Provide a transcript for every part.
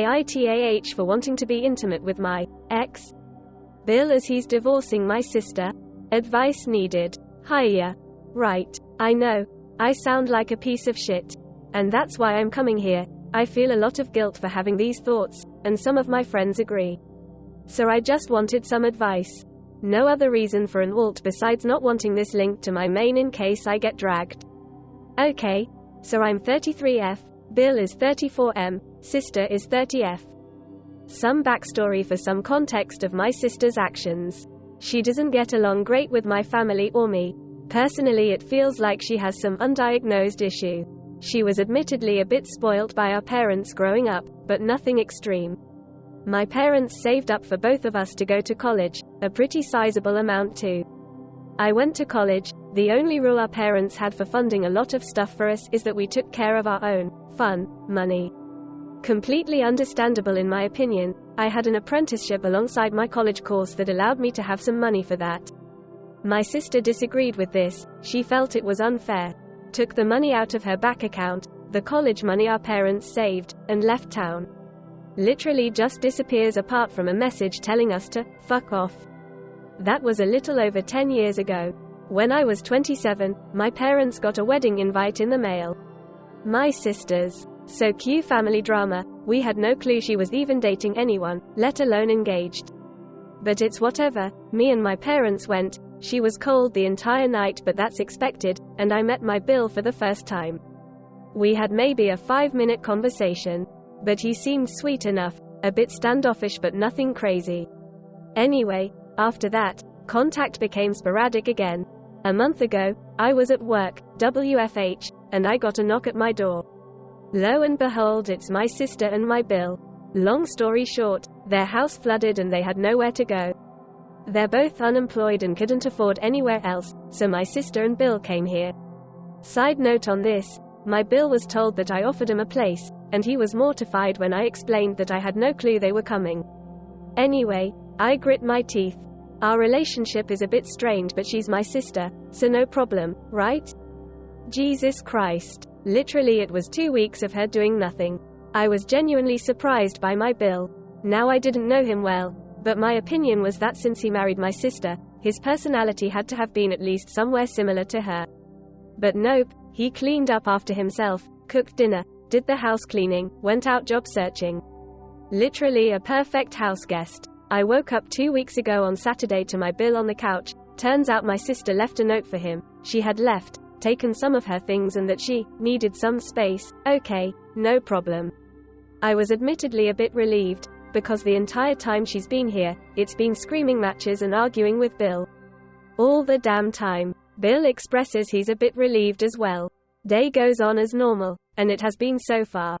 AITAH for wanting to be intimate with my ex. BIL as he's divorcing my sister. Advice needed. Hiya. Right. I know. I sound like a piece of shit. And that's why I'm coming here. I feel a lot of guilt for having these thoughts, and some of my friends agree. So I just wanted some advice. No other reason for an alt besides not wanting this linked to my main in case I get dragged. Okay. So I'm 33F, BIL is 34M, sister is 30F. Some backstory for some context of my sister's actions. She doesn't get along great with my family or me. Personally, it feels like she has some undiagnosed issue. She was admittedly a bit spoilt by our parents growing up, but nothing extreme. My parents saved up for both of us to go to college, a pretty sizable amount too. I went to college. The only rule our parents had for funding a lot of stuff for us is that we took care of our own fun money. Completely understandable in my opinion. I had an apprenticeship alongside my college course that allowed me to have some money for that. My sister disagreed with this. She felt it was unfair. Took the money out of her bank account, the college money our parents saved, and left town. Literally just disappears apart from a message telling us to fuck off. That was a little over 10 years ago. When I was 27, my parents got a wedding invite in the mail. My sister's. So cue family drama. We had no clue she was even dating anyone, let alone engaged. But it's whatever. Me and my parents went. She was cold the entire night, but that's expected, and I met my BIL for the first time. We had maybe a 5-minute conversation. But he seemed sweet enough, a bit standoffish but nothing crazy. Anyway, after that, contact became sporadic again. A month ago, I was at work, WFH, and I got a knock at my door. Lo and behold, it's my sister and my BIL. Long story short, their house flooded and they had nowhere to go. They're both unemployed and couldn't afford anywhere else, so my sister and BIL came here. Side note on this, my BIL was told that I offered him a place, and he was mortified when I explained that I had no clue they were coming. Anyway, I grit my teeth. Our relationship is a bit strained, but she's my sister, so no problem, right? Jesus Christ. Literally it was 2 weeks of her doing nothing. I was genuinely surprised by my BIL. Now I didn't know him well, but my opinion was that since he married my sister, his personality had to have been at least somewhere similar to her. But nope, he cleaned up after himself, cooked dinner, did the house cleaning, went out job searching. Literally a perfect house guest. I woke up 2 weeks ago on Saturday to my BIL on the couch. Turns out my sister left a note for him. She had left, taken some of her things, and that she needed some space. Okay, no problem. I was admittedly a bit relieved, because the entire time she's been here, it's been screaming matches and arguing with BIL. All the damn time. BIL expresses he's a bit relieved as well. Day goes on as normal, and it has been so far.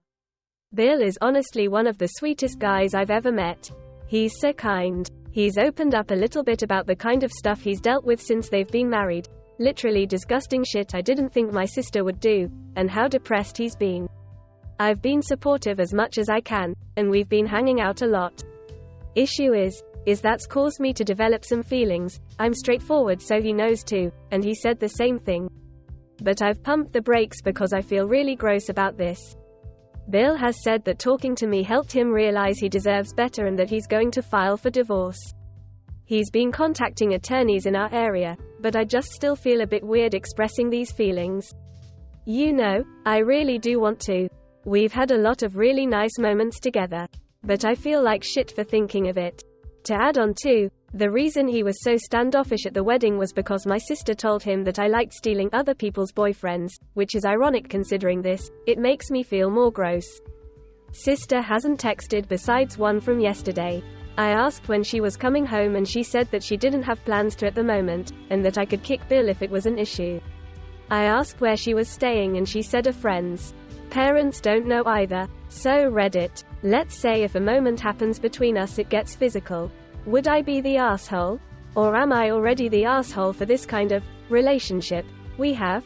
BIL is honestly one of the sweetest guys I've ever met. He's so kind. He's opened up a little bit about the kind of stuff he's dealt with since they've been married. Literally disgusting shit I didn't think my sister would do, and how depressed he's been. I've been supportive as much as I can, and we've been hanging out a lot. Issue is that's caused me to develop some feelings. I'm straightforward, so he knows too, and he said the same thing. But I've pumped the brakes because I feel really gross about this. BIL has said that talking to me helped him realize he deserves better and that he's going to file for divorce. He's been contacting attorneys in our area, but I just still feel a bit weird expressing these feelings. You know, I really do want to. We've had a lot of really nice moments together, but I feel like shit for thinking of it. To add on too, the reason he was so standoffish at the wedding was because my sister told him that I liked stealing other people's boyfriends, which is ironic considering this. It makes me feel more gross. Sister hasn't texted besides one from yesterday. I asked when she was coming home and she said that she didn't have plans to at the moment, and that I could kick BIL if it was an issue. I asked where she was staying and she said a friend's. Parents don't know either. So Reddit. Let's say if a moment happens between us it gets physical. Would I be the asshole? Or am I already the asshole for this kind of relationship we have?